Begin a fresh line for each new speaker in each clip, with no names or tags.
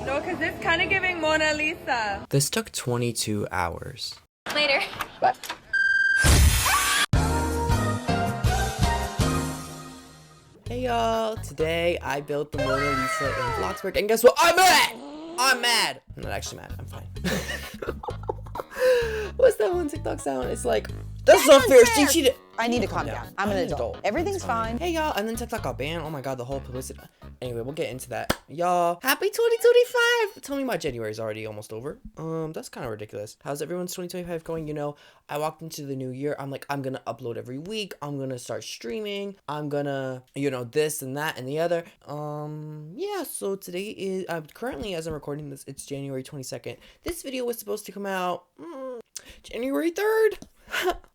No, because it's kind of giving Mona Lisa.
This took 22 hours.
Later.
What? Hey y'all, today I built the Mona Lisa in Bloxburg, and guess what? I'm mad! I'm mad! I'm not actually mad, I'm fine. What's that one TikTok sound? It's like, that's not fair, she cheated!
I need to calm down. I'm an adult. Everything's fine.
Hey y'all, and then TikTok got banned. Oh my god, the whole publicity. Anyway, we'll get into that. Y'all, happy 2025! Tell me my January is already almost over. That's kind of ridiculous. How's everyone's 2025 going? You know, I walked into the new year. I'm like, I'm gonna upload every week. I'm gonna start streaming. I'm gonna, you know, this and that and the other. Yeah, so today is, currently as I'm recording this, it's January 22nd. This video was supposed to come out, January 3rd?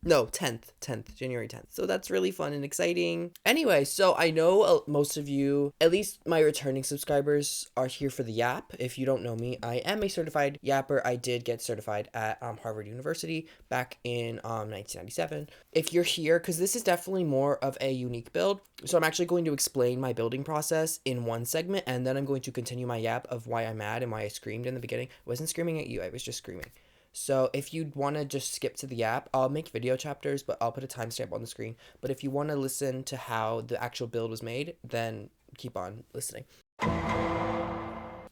No, 10th, January 10th. So that's really fun and exciting. Anyway, so I know most of you, at least my returning subscribers, are here for the yap. If you don't know me, I am a certified yapper. I did get certified at Harvard University back in 1997. If you're here, because this is definitely more of a unique build, so I'm actually going to explain my building process in one segment, and then I'm going to continue my yap of why I'm mad and why I screamed in the beginning. I wasn't screaming at you, I was just screaming. So if you want to just skip to the app, I'll make video chapters, but I'll put a timestamp on the screen. But if you want to listen to how the actual build was made, then keep on listening.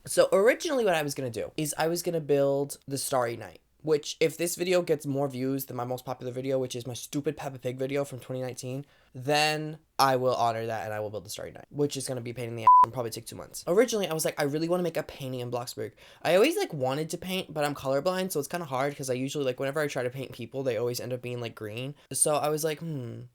So originally what I was going to do is I was going to build the Starry Night, which if this video gets more views than my most popular video, which is my stupid Peppa Pig video from 2019, then I will honor that and I will build the Starry Night, which is going to be a pain in the ass and probably take 2 months. Originally, I was like, I really want to make a painting in Bloxburg. I always like wanted to paint, but I'm colorblind, so it's kind of hard because I usually like whenever I try to paint people, they always end up being like green. So I was like,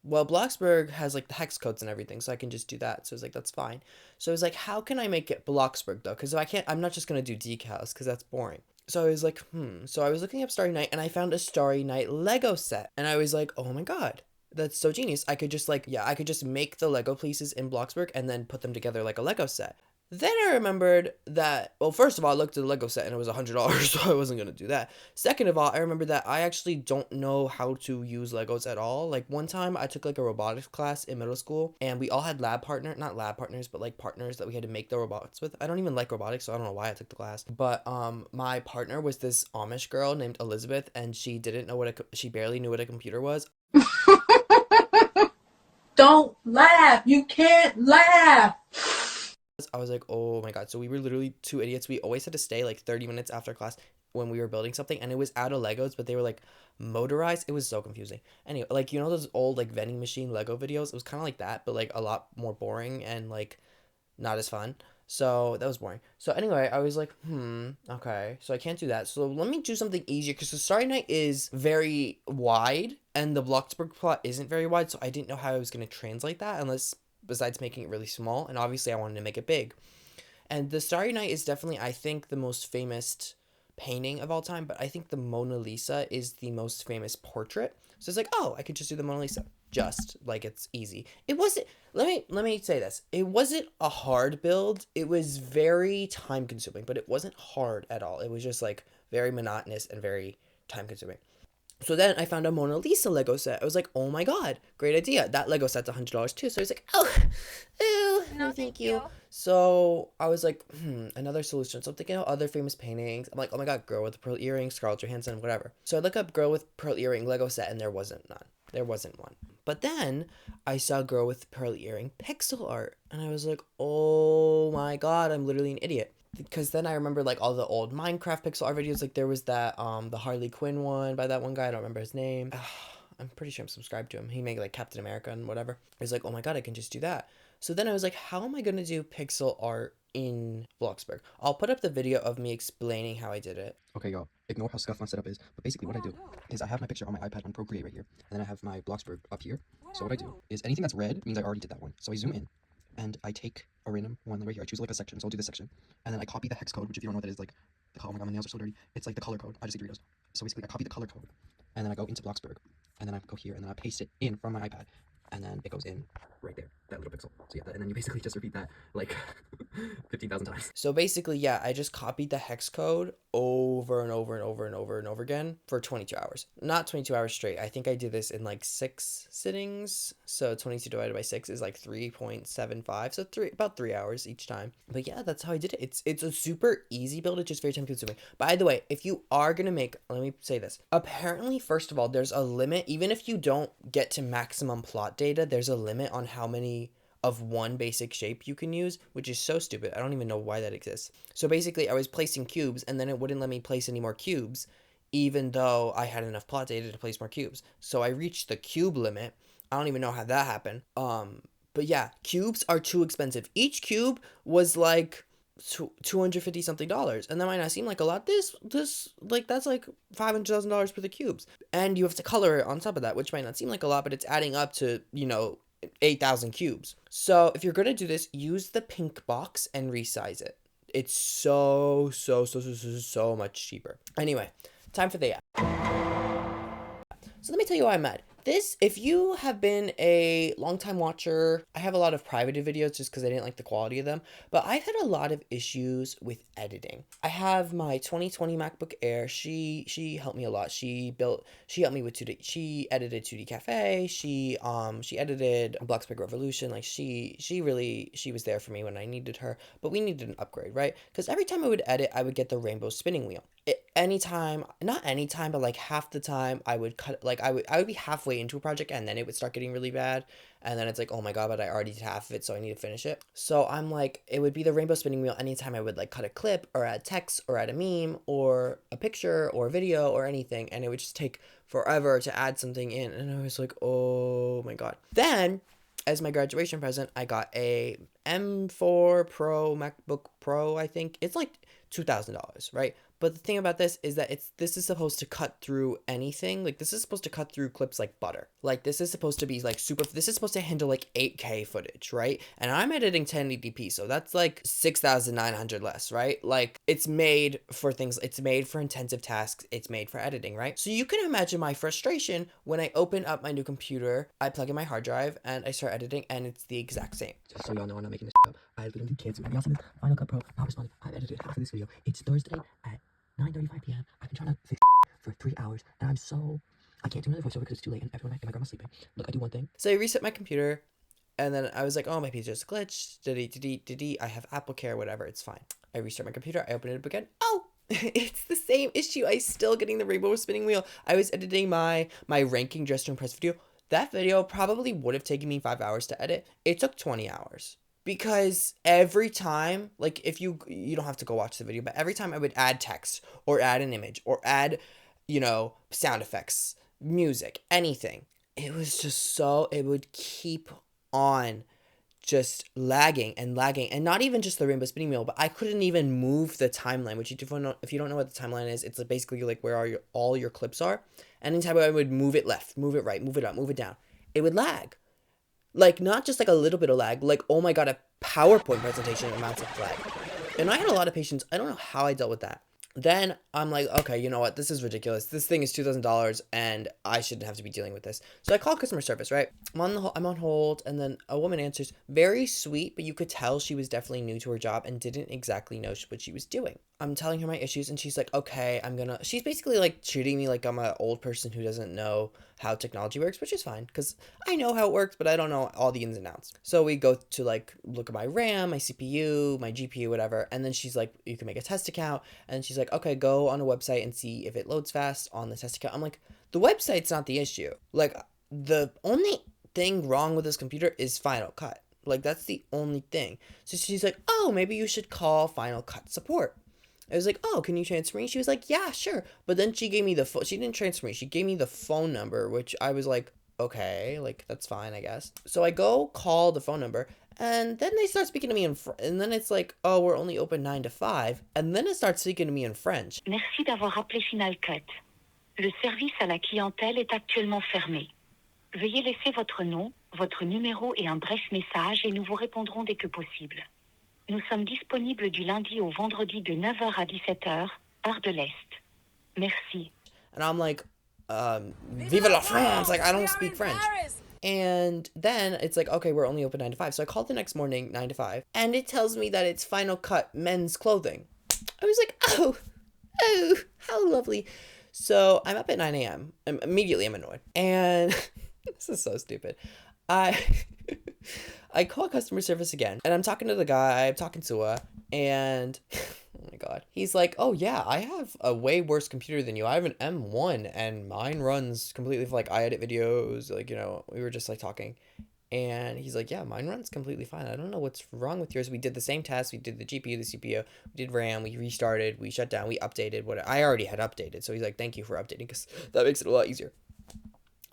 well, Bloxburg has like the hex codes and everything, so I can just do that. So I was like, that's fine. So I was like, how can I make it Bloxburg though? Because if I can't, I'm not just going to do decals because that's boring. So I was like, So I was looking up Starry Night and I found a Starry Night Lego set. And I was like, oh my god, that's so genius. I could just like, I could just make the Lego pieces in Bloxburg and then put them together like a Lego set. Then I remembered that, well, first of all, I looked at the Lego set and it was $100, so I wasn't going to do that. Second of all, I remember that I actually don't know how to use Legos at all. Like one time I took like a robotics class in middle school and we all had not lab partners, but like partners that we had to make the robots with. I don't even like robotics, so I don't know why I took the class. But my partner was this Amish girl named Elizabeth and she didn't know she barely knew what a computer was.
Don't laugh. You can't laugh.
I was like, oh my god. So we were literally two idiots. We always had to stay like 30 minutes after class when we were building something, and it was out of Legos, but they were like motorized. It was so confusing. Anyway, like, you know those old like vending machine Lego videos? It was kind of like that, but like a lot more boring and like not as fun. So that was boring. So anyway, I was like, okay, so I can't do that. So let me do something easier because the Starry Night is very wide and the Bloxburg plot isn't very wide. So I didn't know how I was going to translate that unless besides making it really small. And obviously I wanted to make it big. And the Starry Night is definitely, I think, the most famous painting of all time. But I think the Mona Lisa is the most famous portrait. So it's like, oh, I could just do the Mona Lisa. Just like it's easy. It wasn't, let me say this. It wasn't a hard build. It was very time consuming, but it wasn't hard at all. It was just like very monotonous and very time consuming. So then I found a Mona Lisa Lego set. I was like, oh my god, great idea. That Lego set's $100 too. So I was like, no, thank you. So I was like, another solution. So I'm thinking of other famous paintings. I'm like, oh my god, girl with pearl earrings, Scarlett Johansson, whatever. So I look up girl with pearl earring Lego set and there wasn't none. There wasn't one. But then I saw girl with pearl earring pixel art. And I was like, oh my god, I'm literally an idiot. Because then I remember like all the old Minecraft pixel art videos. Like there was that the Harley Quinn one by that one guy. I don't remember his name. I'm pretty sure I'm subscribed to him. He made like Captain America and whatever. I was like, oh my god, I can just do that. So then I was like, how am I gonna do pixel art in Bloxburg? I'll put up the video of me explaining how I did it.
Okay, y'all, ignore how scuffed my setup is, but basically what I do is I have my picture on my iPad on Procreate right here, and then I have my Bloxburg up here. So what I do is anything that's red means I already did that one. So I zoom in, and I take a random one right here. I choose like a section, so I'll do this section, and then I copy the hex code, which if you don't know what that is, like, oh my god, my nails are so dirty. It's like the color code. I just ate Doritos. So basically I copy the color code, and then I go into Bloxburg, and then I go here, and then I paste it in from my iPad, and then it goes in right there. that little pixel. So yeah, and then you basically just repeat that like 15,000 times.
So basically, yeah, I just copied the hex code over and over and over and over and over again for 22 hours. Not 22 hours straight. I think I did this in like 6 sittings. So 22 divided by 6 is like 3.75. So about 3 hours each time. But yeah, that's how I did it. It's a super easy build. It's just very time consuming. By the way, if you are going to make, let me say this. Apparently, first of all, there's a limit. Even if you don't get to maximum plot data, there's a limit on how many of one basic shape you can use, which is so stupid. I don't even know why that exists. So basically, I was placing cubes, and then it wouldn't let me place any more cubes, even though I had enough plot data to place more cubes. So I reached the cube limit. I don't even know how that happened. But yeah, cubes are too expensive. Each cube was like $250 something, and that might not seem like a lot. This like that's like $500,000 worth of cubes, and you have to color it on top of that, which might not seem like a lot, but it's adding up to 8,000 cubes. So if you're gonna do this, use the pink box and resize it. It's so much cheaper. Anyway, time for the app. So let me tell you why I'm mad. This, if you have been a long-time watcher, I have a lot of private videos just because I didn't like the quality of them, but I've had a lot of issues with editing. I have my 2020 MacBook Air. She helped me a lot. She helped me with 2D. She edited 2D Cafe. She edited Bloxburg Revolution. Like she was there for me when I needed her, but we needed an upgrade, right? Because every time I would edit, I would get the rainbow spinning wheel. Not anytime, but like half the time I would cut, like I would be halfway into a project and then it would start getting really bad, and then it's like, oh my god, but I already did half of it, so I need to finish it. So I'm like, it would be the rainbow spinning wheel anytime I would like cut a clip or add text or add a meme or a picture or a video or anything, and it would just take forever to add something in, and I was like, oh my god. Then as my graduation present, I got a M4 Pro MacBook Pro. I think it's like $2,000, right? But the thing about this is that this is supposed to cut through anything. Like, this is supposed to cut through clips like butter. Like, this is supposed to be like this is supposed to handle like 8K footage, right? And I'm editing 1080p, so that's like 6,900 less, right? Like, it's made for things, it's made for intensive tasks, it's made for editing, right? So you can imagine my frustration when I open up my new computer, I plug in my hard drive, and I start editing, and it's the exact same.
Just so y'all know, I'm not making this up. I literally canceled. We also did Final Cut Pro, not responding. I've edited half of this video. It's Thursday at 9:35 p.m. I've been trying to fix for 3 hours, and I can't do another voiceover because it's too late and everyone and my grandma's sleeping. Look, I do one thing.
So I reset my computer, and then I was like, oh, my PC just glitched. I have Apple Care, whatever, it's fine. I restart my computer, I open it up again. Oh, it's the same issue. I'm still getting the rainbow spinning wheel. I was editing my ranking dress to impress video. That video probably would have taken me 5 hours to edit. It took 20 hours. Because every time, like, if you don't have to go watch the video, but every time I would add text or add an image or add, sound effects, music, anything, it was just it would keep on just lagging, and not even just the rainbow spinning wheel, but I couldn't even move the timeline, which if you don't know what the timeline is, it's basically like where all your clips are. Anytime I would move it left, move it right, move it up, move it down, it would lag. Like, not just like a little bit of lag, like, oh my god, a PowerPoint presentation amounts of lag. And I had a lot of patience. I don't know how I dealt with that. Then I'm like, okay, you know what? This is ridiculous. This thing is $2,000 and I shouldn't have to be dealing with this. So I call customer service, right? I'm on hold, and then a woman answers. Very sweet, but you could tell she was definitely new to her job and didn't exactly know what she was doing. I'm telling her my issues, and she's like, okay, she's basically like treating me like I'm an old person who doesn't know how technology works, which is fine, because I know how it works, but I don't know all the ins and outs. So we go to like look at my RAM, my CPU, my GPU, whatever, and then she's like, you can make a test account, and she's like, okay, go on a website and see if it loads fast on the test account. I'm like, the website's not the issue. Like, the only thing wrong with this computer is Final Cut. Like, that's the only thing. So she's like, oh, maybe you should call Final Cut support. I was like, oh, can you transfer me? She was like, yeah, sure. But then she gave me she didn't transfer me. She gave me the phone number, which I was like, okay, like, that's fine, I guess. So I go call the phone number, and then they start speaking to me and then it's like, oh, we're only open 9 to 5. And then it starts speaking to me in French.
Merci d'avoir appelé Final Cut. Le service à la clientèle est actuellement fermé. Veuillez laisser votre nom, votre numéro et un bref message et nous vous répondrons dès que possible. Nous sommes disponibles du lundi au vendredi de 9h à 17h, heure de l'Est. Merci.
And I'm like, Vive la France! Like, I don't speak French. And then it's like, okay, we're only open 9 to 5. So I called the next morning, 9 to 5, and it tells me that it's Final Cut men's clothing. I was like, oh, how lovely. So I'm up at 9 a.m. Immediately I'm annoyed. And this is so stupid. I call customer service again, and I'm talking to the guy, I'm talking to her, and oh my god, he's like, oh yeah, I have a way worse computer than you. I have an M1 and mine runs completely, like, I edit videos, like, you know, we were just like talking, and he's like, yeah, mine runs completely fine. I don't know what's wrong with yours. We did the same test. We did the GPU, the CPU, we did RAM, we restarted, we shut down, we updated what I already had updated. So he's like, thank you for updating, because that makes it a lot easier.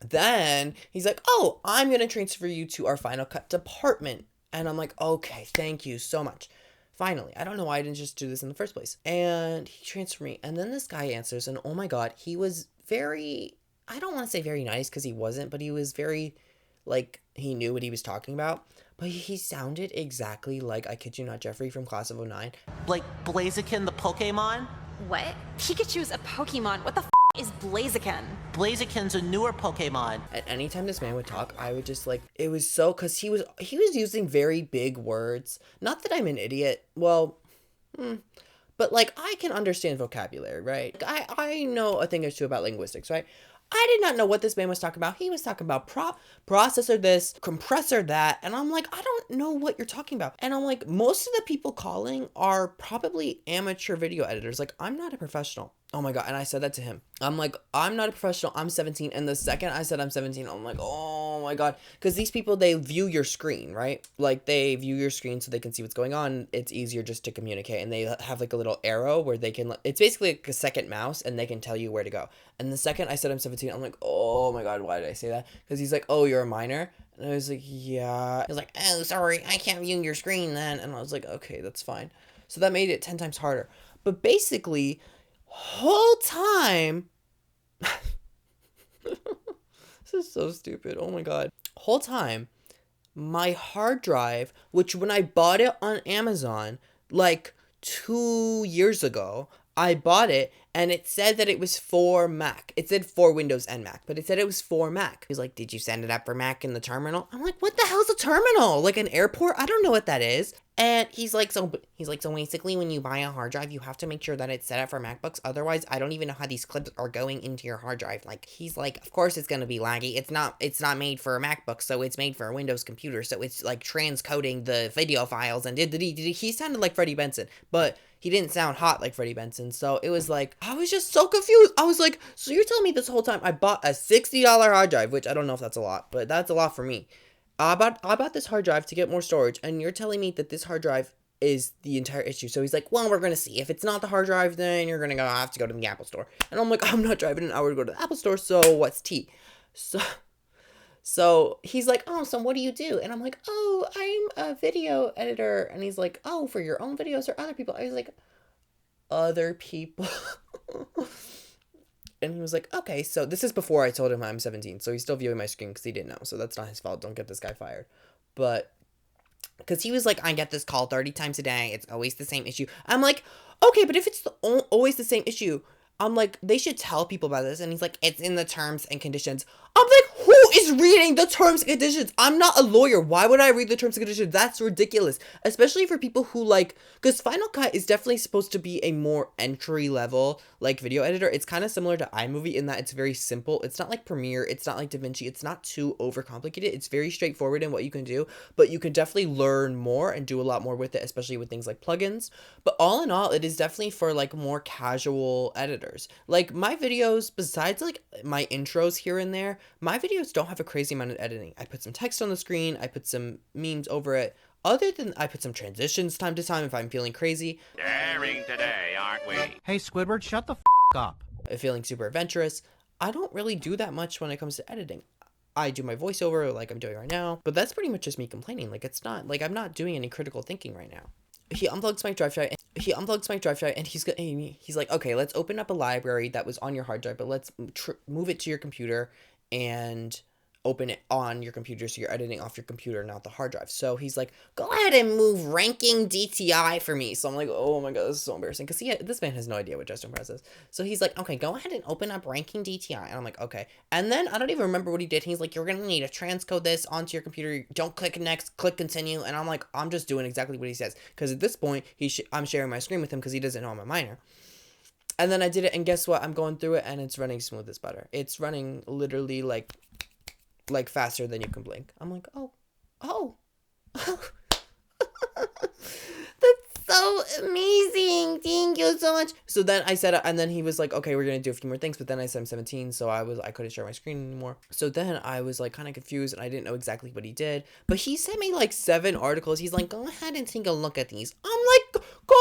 Then he's like, oh, I'm going to transfer you to our Final Cut department. And I'm like, okay, thank you so much. Finally, I don't know why I didn't just do this in the first place. And he transferred me. And then this guy answers, and oh my god, he was very, I don't want to say very nice because he wasn't, but he was very, like, he knew what he was talking about. But he sounded exactly like, I kid you not, Jeffrey from Class of '09.
Like Blaziken the Pokemon?
What? Pikachu's a Pokemon. What the is Blaziken?
Blaziken's a newer Pokemon.
And anytime this man would talk, I would just like, it was so, because he was using very big words. Not that I'm an idiot. Well, but like, I can understand vocabulary, right? I know a thing or two about linguistics, right? I did not know what this man was talking about. He was talking about processor this, compressor that, and I'm like, I don't know what you're talking about. And I'm like, most of the people calling are probably amateur video editors. Like, I'm not a professional. Oh my god, and I said that to him. I'm like, I'm not a professional, I'm 17, and the second I said I'm 17, I'm like, oh my god. Because these people, they view your screen, right? Like, they view your screen so they can see what's going on. It's easier just to communicate, and they have like a little arrow where they can, it's basically like a second mouse, and they can tell you where to go. And the second I said I'm 17, I'm like, oh my god, why did I say that? Because he's like, oh, you're a minor? And I was like, yeah. He was like, oh, sorry, I can't view your screen then. And I was like, okay, that's fine. So that made it 10 times harder. But basically, whole time, this is so stupid, oh my god, whole time, my hard drive, which when I bought it on Amazon like 2 years ago, I bought it and it said that it was for Mac. It said for Windows and Mac, but it said it was for Mac. He was like, did you send it up for Mac in the terminal? I'm like, what the hell's a terminal? Like an airport? I don't know what that is. And he's like, so basically when you buy a hard drive, you have to make sure that it's set up for MacBooks. Otherwise, I don't even know how these clips are going into your hard drive. Like, he's like, of course it's going to be laggy. It's not made for a MacBook, so it's made for a Windows computer. So it's like transcoding the video files and he sounded like Freddie Benson, but he didn't sound hot like Freddie Benson. So it was like, I was just so confused. I was like, so you're telling me this whole time I bought a $60 hard drive, which I don't know if that's a lot, but that's a lot for me. I bought this hard drive to get more storage, and you're telling me that this hard drive is the entire issue. So he's like, well, we're going to see. If it's not the hard drive, then you're going to have to go to the Apple store. And I'm like, I'm not driving an hour to go to the Apple store, so what's tea? So he's like, oh, so what do you do? And I'm like, oh, I'm a video editor. And he's like, oh, for your own videos or other people? I was like, other people? And he was like, okay, so this is before I told him I'm 17. So he's still viewing my screen because he didn't know. So that's not his fault. Don't get this guy fired. But because he was like, I get this call 30 times a day. It's always the same issue. I'm like, okay, but if it's always the same issue, I'm like, they should tell people about this. And he's like, it's in the terms and conditions. I'm like, who is reading the terms and conditions? I'm not a lawyer. Why would I read the terms and conditions? That's ridiculous. Especially for people who like, because Final Cut is definitely supposed to be a more entry level like video editor. It's kind of similar to iMovie in that it's very simple. It's not like Premiere. It's not like DaVinci. It's not too overcomplicated. It's very straightforward in what you can do, but you can definitely learn more and do a lot more with it, especially with things like plugins. But all in all, it is definitely for like more casual editors. Like my videos, besides like my intros here and there, my videos don't have a crazy amount of editing. I put some text on the screen, I put some memes over it. Other than I put some transitions time to time if I'm feeling crazy.
Daring today, aren't we?
Hey, Squidward, shut the up.
Feeling super adventurous. I don't really do that much when it comes to editing. I do my voiceover like I'm doing right now, but that's pretty much just me complaining. Like it's not, like I'm not doing any critical thinking right now. He unplugs my drive drive and he's like, okay, let's open up a library that was on your hard drive, but let's move it to your computer and open it on your computer, so you're editing off your computer, not the hard drive. So he's like, go ahead and move ranking DTI for me. So I'm like, oh my god, this is so embarrassing, because this man has no idea what Justin Press is. So he's like, okay, go ahead and open up ranking DTI. And I'm like, okay. And then I don't even remember what he did. He's like, you're gonna need to transcode this onto your computer. Don't click next, click continue. And I'm like, I'm just doing exactly what he says, because at this point I'm sharing my screen with him because he doesn't know I'm a minor. And then I did it, and guess what? I'm going through it, and it's running smooth as butter. It's running literally like faster than you can blink. I'm like, oh. That's so amazing. Thank you so much. So then I said, and then he was like, okay, we're gonna do a few more things. But then I said I'm 17, so I couldn't share my screen anymore. So then I was like kind of confused, and I didn't know exactly what he did. But he sent me like 7 articles. He's like, go ahead and take a look at these. I'm like, go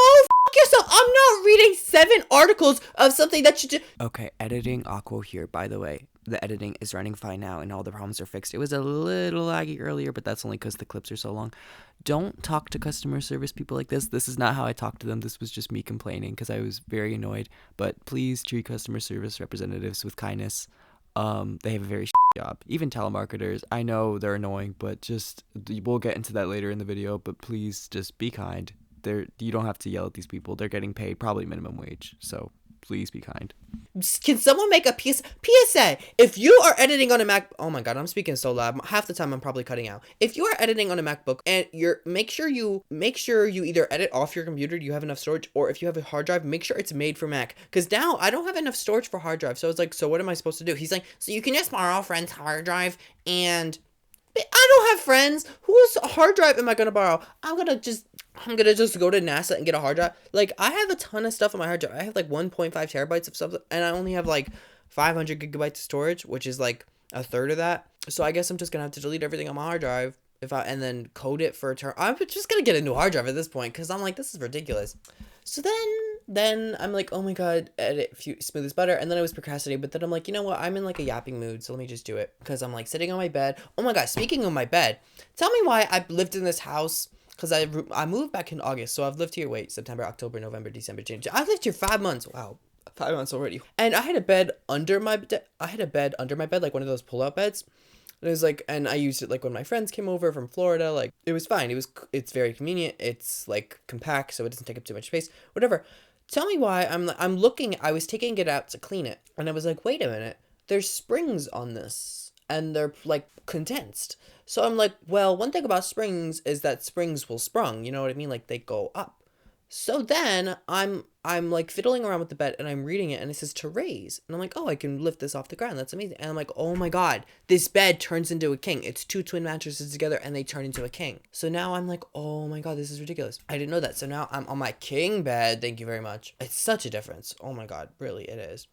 yourself. I'm not reading 7 articles of something that you do. Okay, editing Aquo here, by the way. The editing is running fine now and all the problems are fixed. It was a little laggy earlier, but that's only because the clips are so long. Don't talk to customer service people like this. This is not how I talk to them. This was just me complaining because I was very annoyed. But please treat customer service representatives with kindness. They have a very job. Even telemarketers, I know they're annoying, but just, we'll get into that later in the video, but please just be kind. You don't have to yell at these people. They're getting paid probably minimum wage, so please be kind. Can someone make a PSA? If you are editing on a Mac, oh my god, I'm speaking so loud. Half the time I'm probably cutting out. If you are editing on a MacBook and make sure you either edit off your computer, you have enough storage, or if you have a hard drive, make sure it's made for Mac. Because now I don't have enough storage for hard drive. So it's like, so what am I supposed to do? He's like, so you can just borrow a friend's hard drive, and I don't have friends. Whose hard drive am I gonna borrow? I'm gonna just go to NASA and get a hard drive. Like, I have a ton of stuff on my hard drive. I have like 1.5 terabytes of stuff, and I only have like 500 gigabytes of storage, which is like a third of that. So I guess I'm just gonna have to delete everything on my hard drive and then code it for a term. I'm just gonna get a new hard drive at this point, because I'm like, this is ridiculous. So then I'm like, oh my god, edit smooth as butter. And then I was procrastinating, but then I'm like, you know what? I'm in like a yapping mood, so let me just do it. Because I'm like sitting on my bed. Oh my god, speaking of my bed, tell me why I lived in this house. Because I moved back in August, so I've lived here, September, October, November, December, January. I've lived here 5 months. Wow, 5 months already. And I had a bed under my bed. Like one of those pull-out beds. And it was like, and I used it like when my friends came over from Florida. Like, it was fine. It's very convenient. It's like compact, so it doesn't take up too much space. Whatever. Tell me why I was taking it out to clean it, and I was like, wait a minute, there's springs on this, and they're like condensed. So I'm like, well, one thing about springs is that springs will sprung, you know what I mean? Like, they go up. So then I'm like fiddling around with the bed, and I'm reading it, and it says to raise. And I'm like, oh, I can lift this off the ground. That's amazing. And I'm like, oh my god, this bed turns into a king. It's 2 twin mattresses together, and they turn into a king. So now I'm like, oh my god, this is ridiculous. I didn't know that. So now I'm on my king bed. Thank you very much. It's such a difference. Oh my god, really, it is.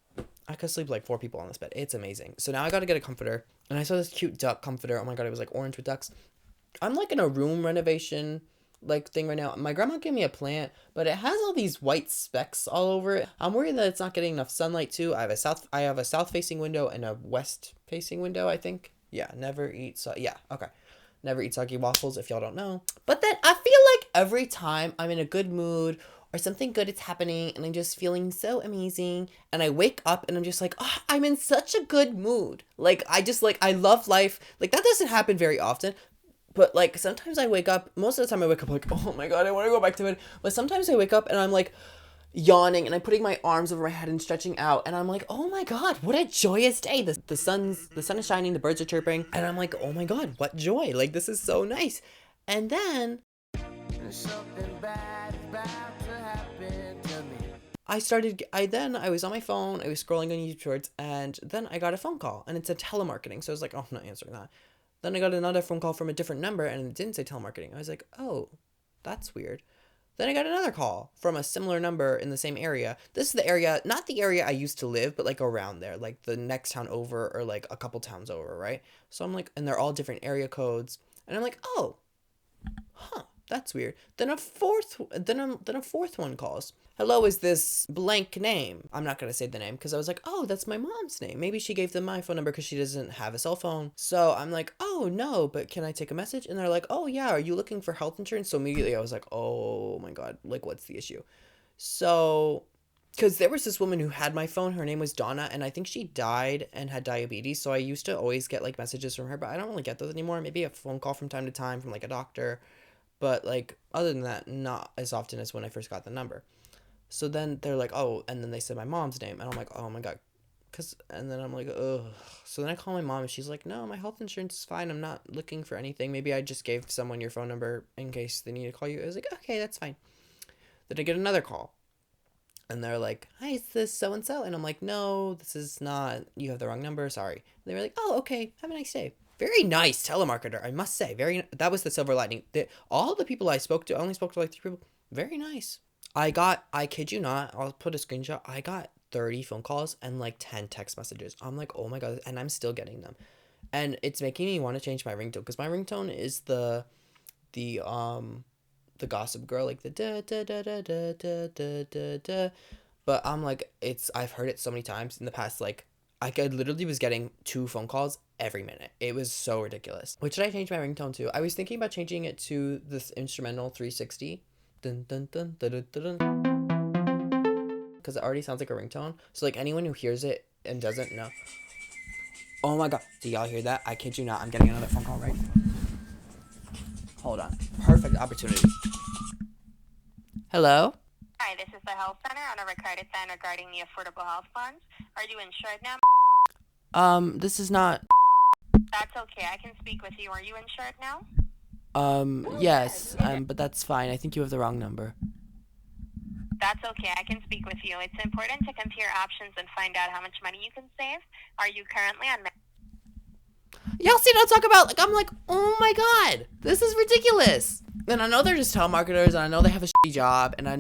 I could sleep like 4 people on this bed. It's amazing. So now I gotta get a comforter. And I saw this cute duck comforter. Oh my god, it was like orange with ducks. I'm like in a room renovation like thing right now. My grandma gave me a plant, but it has all these white specks all over it. I'm worried that it's not getting enough sunlight too. I have a south facing window and a west facing window, I think. Yeah, never eat soggy waffles, if y'all don't know. But then I feel like every time I'm in a good mood or something good is happening and I'm just feeling so amazing, and I wake up and I'm just like, oh, I'm in such a good mood. Like, I love life. Like, that doesn't happen very often. But, like, sometimes I wake up, most of the time I wake up like, oh my god, I want to go back to bed. But sometimes I wake up and I'm like yawning and I'm putting my arms over my head and stretching out. And I'm like, oh my god, what a joyous day. The sun is shining, the birds are chirping. And I'm like, oh my god, what joy. Like, this is so nice. And then something bad is about to happen to me. I was on my phone, I was scrolling on YouTube Shorts, and then I got a phone call. And it said telemarketing. So I was like, oh, I'm not answering that. Then I got another phone call from a different number, and it didn't say telemarketing. I was like, oh, that's weird. Then I got another call from a similar number in the same area. This is the area, not the area I used to live, but like around there, like the next town over or like a couple towns over, right? So I'm like, and they're all different area codes. And I'm like, oh, huh, that's weird. Then a fourth one calls. Hello, is this blank name? I'm not going to say the name because I was like, oh, that's my mom's name. Maybe she gave them my phone number because she doesn't have a cell phone. So I'm like, oh, no, but can I take a message? And they're like, oh, yeah, are you looking for health insurance? So immediately I was like, oh, my God, like, what's the issue? So because there was this woman who had my phone. Her name was Donna, and I think she died and had diabetes. So I used to always get like messages from her, but I don't really get those anymore. Maybe a phone call from time to time from like a doctor, but like other than that, not as often as when I first got the number. So then they're like, oh, and then they said my mom's name, and I'm like, oh my God. And then I'm like, ugh. So then I call my mom, and she's like, no, my health insurance is fine. I'm not looking for anything. Maybe I just gave someone your phone number in case they need to call you. I was like, okay, that's fine. Then I get another call. And they're like, hi, is this so-and-so? And I'm like, no, this is not. You have the wrong number. Sorry. And they were like, oh, okay. Have a nice day. Very nice telemarketer, I must say. That was the silver lining. All the people I spoke to, I only spoke to like 3 people. Very nice. I kid you not, I'll put a screenshot. I got 30 phone calls and like 10 text messages. I'm like, oh my God. And I'm still getting them. And it's making me want to change my ringtone, because my ringtone is the Gossip Girl, like the da da da da da da da da da. But I'm like, I've heard it so many times in the past. Like, I literally was getting 2 phone calls every minute. It was so ridiculous. What should I change my ringtone to? I was thinking about changing it to this instrumental 360. Dun dun dun dun dun dun dun. Because it already sounds like a ringtone. So like anyone who hears it and doesn't know. Oh my God, do y'all hear that? I kid you not, I'm getting another phone call right now. Hold on. Perfect opportunity. Hello?
Hi, this is the health center on a recorded line regarding the affordable health funds. Are you insured now?
This is not.
That's okay. I can speak with you. Are you insured now?
Yes. But that's fine. I think you have the wrong number.
That's okay. I can speak with you. It's important to compare options and find out how much money you can save. Are you currently on?
Y'all see what I talk about? Like, I'm like, oh my God, this is ridiculous. And I know they're just telemarketers, and I know they have a shitty job, and I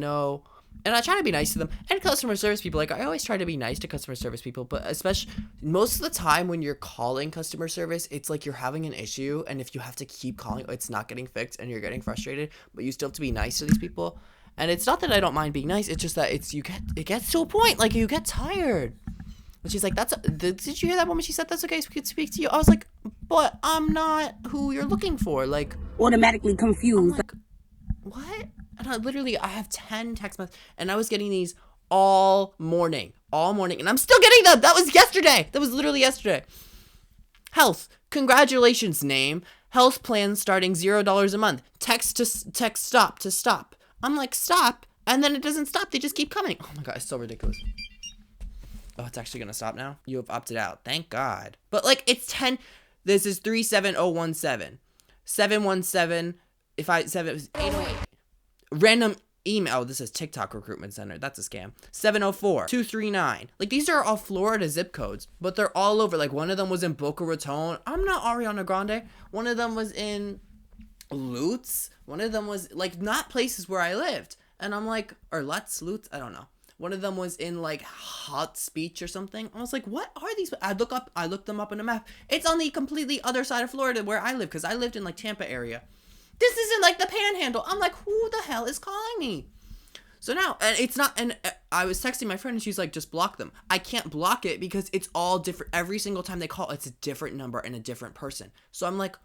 try to be nice to them. And customer service people, like, I always try to be nice to customer service people, but especially most of the time when you're calling customer service, it's like you're having an issue, and if you have to keep calling, it's not getting fixed, and you're getting frustrated, but you still have to be nice to these people. And it's not that I don't mind being nice, it's just that it gets to a point, like, you get tired. And she's like, did you hear that woman? She said, that's okay, we could speak to you. I was like, but I'm not who you're looking for. Like,
automatically confused.
I'm like, what? And I have 10 text messages, and I was getting these all morning, and I'm still getting them. That was yesterday. That was literally yesterday. Health, congratulations, name. Health plan starting $0 a month. Text stop to stop. I'm like, stop, and then it doesn't stop. They just keep coming. Oh my God, it's so ridiculous. Oh, it's actually going to stop now? You have opted out. Thank God. But, like, it's 10. This is 37017. 717. 808. Random email. This is TikTok Recruitment Center. That's a scam. 704. 239. Like, these are all Florida zip codes, but they're all over. Like, one of them was in Boca Raton. I'm not Ariana Grande. One of them was in Lutz. One of them was, like, not places where I lived. And I'm like, or Lutz? I don't know. One of them was in like Hot Speech or something. I was like, what are these? I looked them up on a map. It's on the completely other side of Florida where I live, because I lived in like Tampa area. This isn't like the Panhandle. I'm like, who the hell is calling me? So now, and it's not, and I was texting my friend and she's like, just block them. I can't block it because it's all different. Every single time they call, it's a different number and a different person. So I'm like,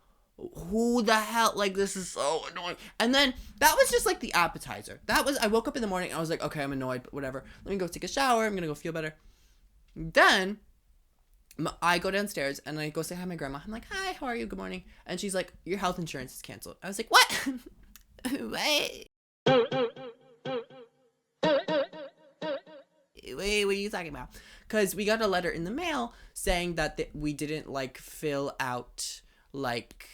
who the hell, like, this is so annoying. And then that was just like the appetizer. I woke up in the morning and I was like, okay, I'm annoyed, but whatever, let me go take a shower, I'm gonna go feel better. Then I go downstairs and I go say hi to my grandma. I'm like, hi, how are you, good morning? And she's like, your health insurance is canceled. I was like, what? Wait, what are you talking about? Because we got a letter in the mail saying that we didn't like fill out, like,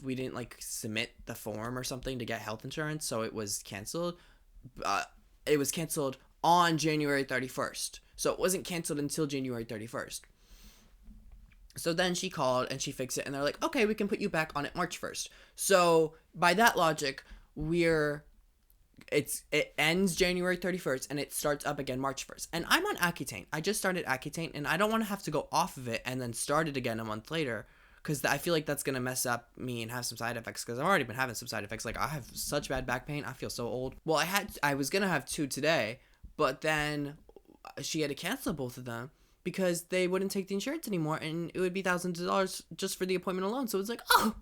we didn't like submit the form or something to get health insurance, so it was canceled. It was canceled on January 31st, so it wasn't canceled until January 31st. So then she called and she fixed it, and they're like, okay, we can put you back on it March 1st. So by that logic, it ends January 31st and it starts up again March 1st. And I'm on Accutane. I just started Accutane, and I don't want to have to go off of it and then start it again a month later, because I feel like that's going to mess up me and have some side effects, because I've already been having some side effects. Like, I have such bad back pain. I feel so old. Well, I was going to have 2 today, but then she had to cancel both of them because they wouldn't take the insurance anymore, and it would be thousands of dollars just for the appointment alone. So it's like, oh,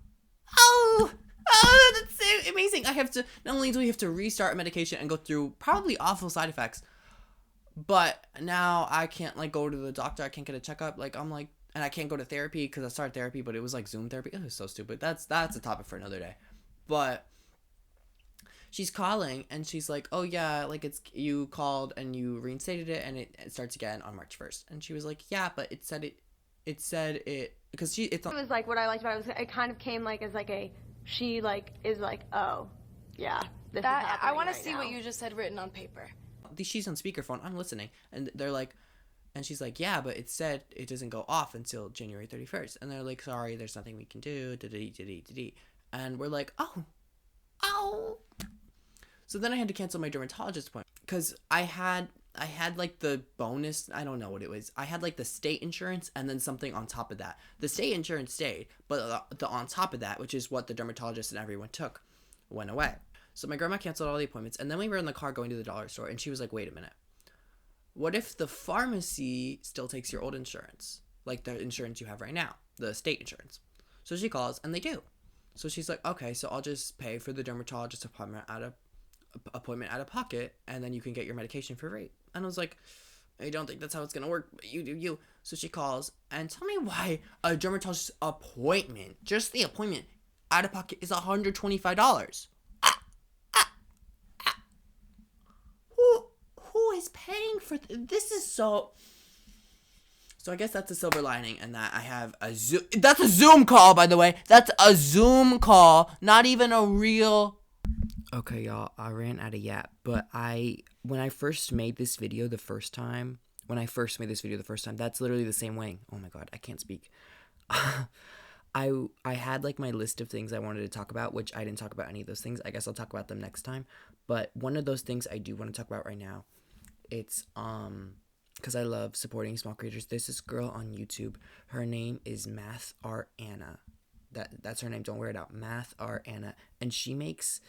that's so amazing. Not only do we have to restart a medication and go through probably awful side effects, But now I can't like go to the doctor. I can't get a checkup. Like I'm like, and I can't go to therapy because I started therapy, but it was like Zoom therapy. It was so stupid. That's a topic for another day. But she's calling and she's like, oh yeah, like it's you called and you reinstated it and it starts again on March 1st. And she was like, yeah, but it said because it
was like what I liked about it was it kind of came like as like she like is like, oh yeah, this is happening.
I want to
right
see
now.
what you just said written on paper.
She's on speakerphone. I'm listening, and they're like, and she's like, yeah, but it said it doesn't go off until January 31st. And they're like, sorry, there's nothing we can do. And we're like, oh. So then I had to cancel my dermatologist appointment because I had like the bonus. I don't know what it was. I had like the state insurance and then something on top of that. The state insurance stayed, but the on top of that, which is what the dermatologist and everyone took, went away. So my grandma canceled all the appointments, and then we were in the car going to the dollar store, and she was like, wait a minute. What if the pharmacy still takes your old insurance? Like the insurance you have right now, the state insurance. So she calls, and they do. So she's like, okay, so I'll just pay for the dermatologist appointment out of pocket, and then you can get your medication for free. And I was like, I don't think that's how it's going to work, but you do you. So she calls, and tell me why a dermatologist appointment, just the appointment, out of pocket is $125. Who is paying for this? Is so I guess that's a silver lining, and that I have a Zoom. That's a Zoom call, by the way. That's a Zoom call, not even a real. Okay, y'all, I ran out of yap, but when I first made this video the first time, that's literally the same way. Oh my god, I can't speak. I had like my list of things I wanted to talk about, which I didn't talk about any of those things. I guess I'll talk about them next time. But one of those things I do want to talk about right now, it's because I love supporting small creators. There's this girl on YouTube. Her name is Math Art Anna. That's her name. Don't wear it out. Math Art Anna, and she makes.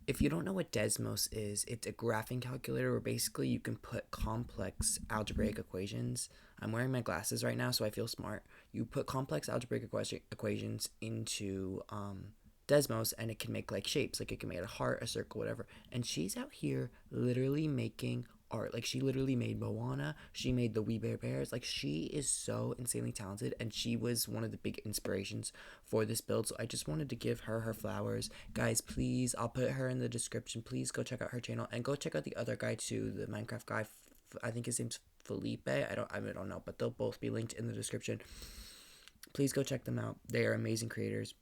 If you don't know what Desmos is, it's a graphing calculator where basically you can put complex algebraic equations. I'm wearing my glasses right now, so I feel smart. You put complex algebraic equations into Desmos, and it can make like shapes. Like it can make a heart, a circle, whatever. And she's out here literally making art. Like she literally made Moana. She made the We Bare Bears. Like she is so insanely talented, and she was one of the big inspirations for this build. So I just wanted to give her flowers. Guys, please, I'll put her in the description. Please go check out her channel, and go check out the other guy too, the Minecraft guy. I think his name's Felipe. I don't know, but they'll both be linked in the description. Please go check them out. They are amazing creators.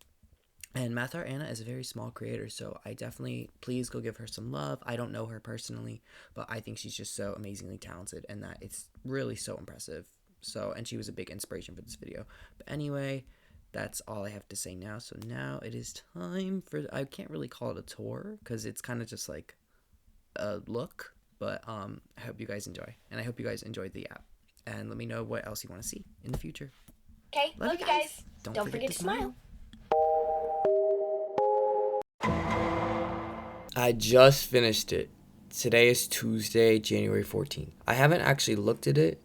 And Math Art Anna is a very small creator, so I definitely, please go give her some love. I don't know her personally, but I think she's just so amazingly talented, and that it's really so impressive. So, and she was a big inspiration for this video. But anyway, that's all I have to say now. So now it is time for, I can't really call it a tour, because it's kind of just like a look, but I hope you guys enjoy, and I hope you guys enjoyed the app. And let me know what else you want to see in the future.
Okay, love you guys. Don't forget to smile.
I just finished it. Today is Tuesday, January 14th. I haven't actually looked at it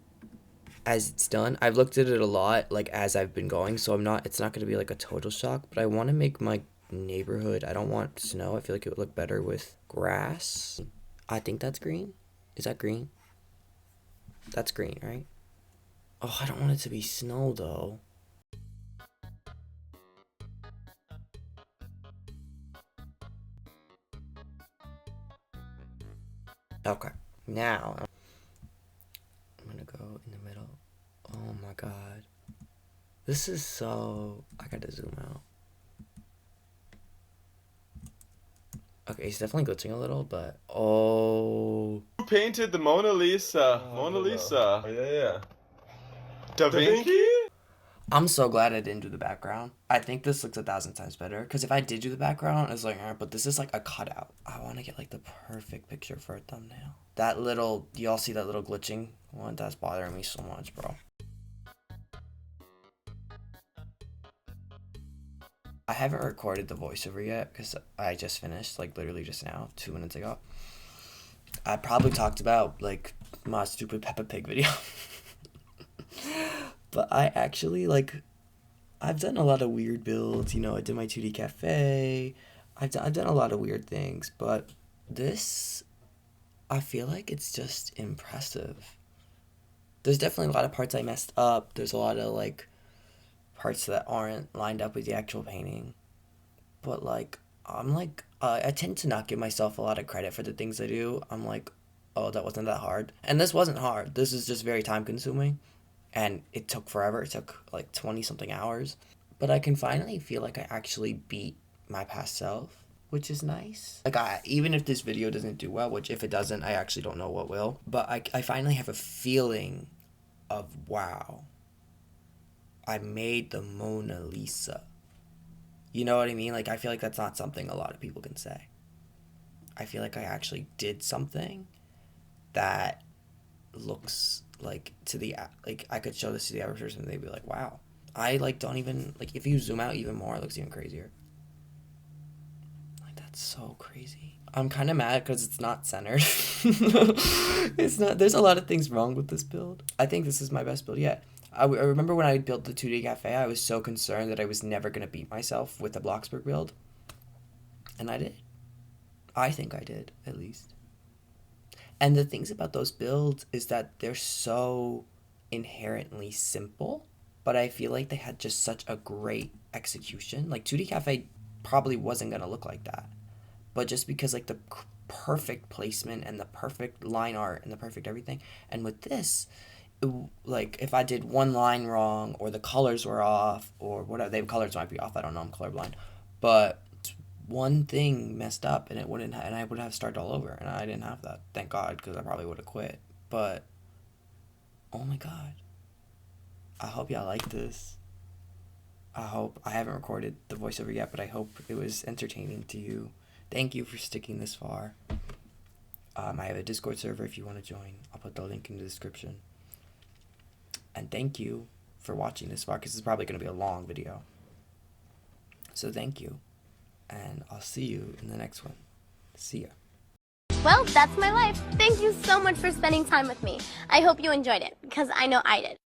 as it's done. I've looked at it a lot, like, as I've been going, so it's not going to be, like, a total shock, but I want to make my neighborhood, I don't want snow. I feel like it would look better with grass. I think that's green. Is that green? That's green, right? Oh, I don't want it to be snow, though. Okay, now I'm gonna go in the middle. Oh my god. This is so... I gotta zoom out. Okay, it's definitely glitching a little, but... Oh...
Who painted the Mona Lisa? Mona Lisa. Oh, yeah. Da Vinci?
I'm so glad I didn't do the background. I think this looks 1,000 times better. Because if I did do the background, it's like, but this is like a cutout. I want to get like the perfect picture for a thumbnail. That little, y'all see that little glitching one? That's bothering me so much, bro. I haven't recorded the voiceover yet because I just finished, like literally just now, 2 minutes ago. I probably talked about like my stupid Peppa Pig video. But I actually, like, I've done a lot of weird builds, you know, I did my 2D cafe, I've done a lot of weird things, but this I feel like it's just impressive. There's definitely a lot of parts I messed up. There's a lot of, like, parts that aren't lined up with the actual painting. But, like, I'm, like, I tend to not give myself a lot of credit for the things I do. I'm like, oh, that wasn't that hard. And this wasn't hard. This is just very time-consuming. And it took forever. It took, like, 20-something hours. But I can finally feel like I actually beat my past self, which is nice. Like, even if this video doesn't do well, which if it doesn't, I actually don't know what will. But I finally have a feeling of, wow, I made the Mona Lisa. You know what I mean? Like, I feel like that's not something a lot of people can say. I feel like I actually did something that looks like I could show this to the average person and they'd be like, wow. I, like, don't even, like, if you zoom out even more, it looks even crazier. Like, that's so crazy. I'm kind of mad because it's not centered. It's not, there's a lot of things wrong with this build. I think this is my best build yet. I remember when I built the 2D cafe, I was so concerned that I was never going to beat myself with the Bloxburg build. And I did. I think I did, at least. And the things about those builds is that they're so inherently simple, but I feel like they had just such a great execution. Like, 2D Cafe probably wasn't going to look like that. But just because, like, the perfect placement and the perfect line art and the perfect everything. And with this, like, if I did one line wrong or the colors were off or whatever, the colors might be off, I don't know, I'm colorblind. But one thing messed up and and I would have started all over. And I didn't have that. Thank God, because I probably would have quit. But, oh my God. I hope y'all like this. I haven't recorded the voiceover yet, but I hope it was entertaining to you. Thank you for sticking this far. I have a Discord server if you want to join. I'll put the link in the description. And thank you for watching this far, because it's probably going to be a long video. So thank you. And I'll see you in the next one. See ya.
Well, that's my life. Thank you so much for spending time with me. I hope you enjoyed it, because I know I did.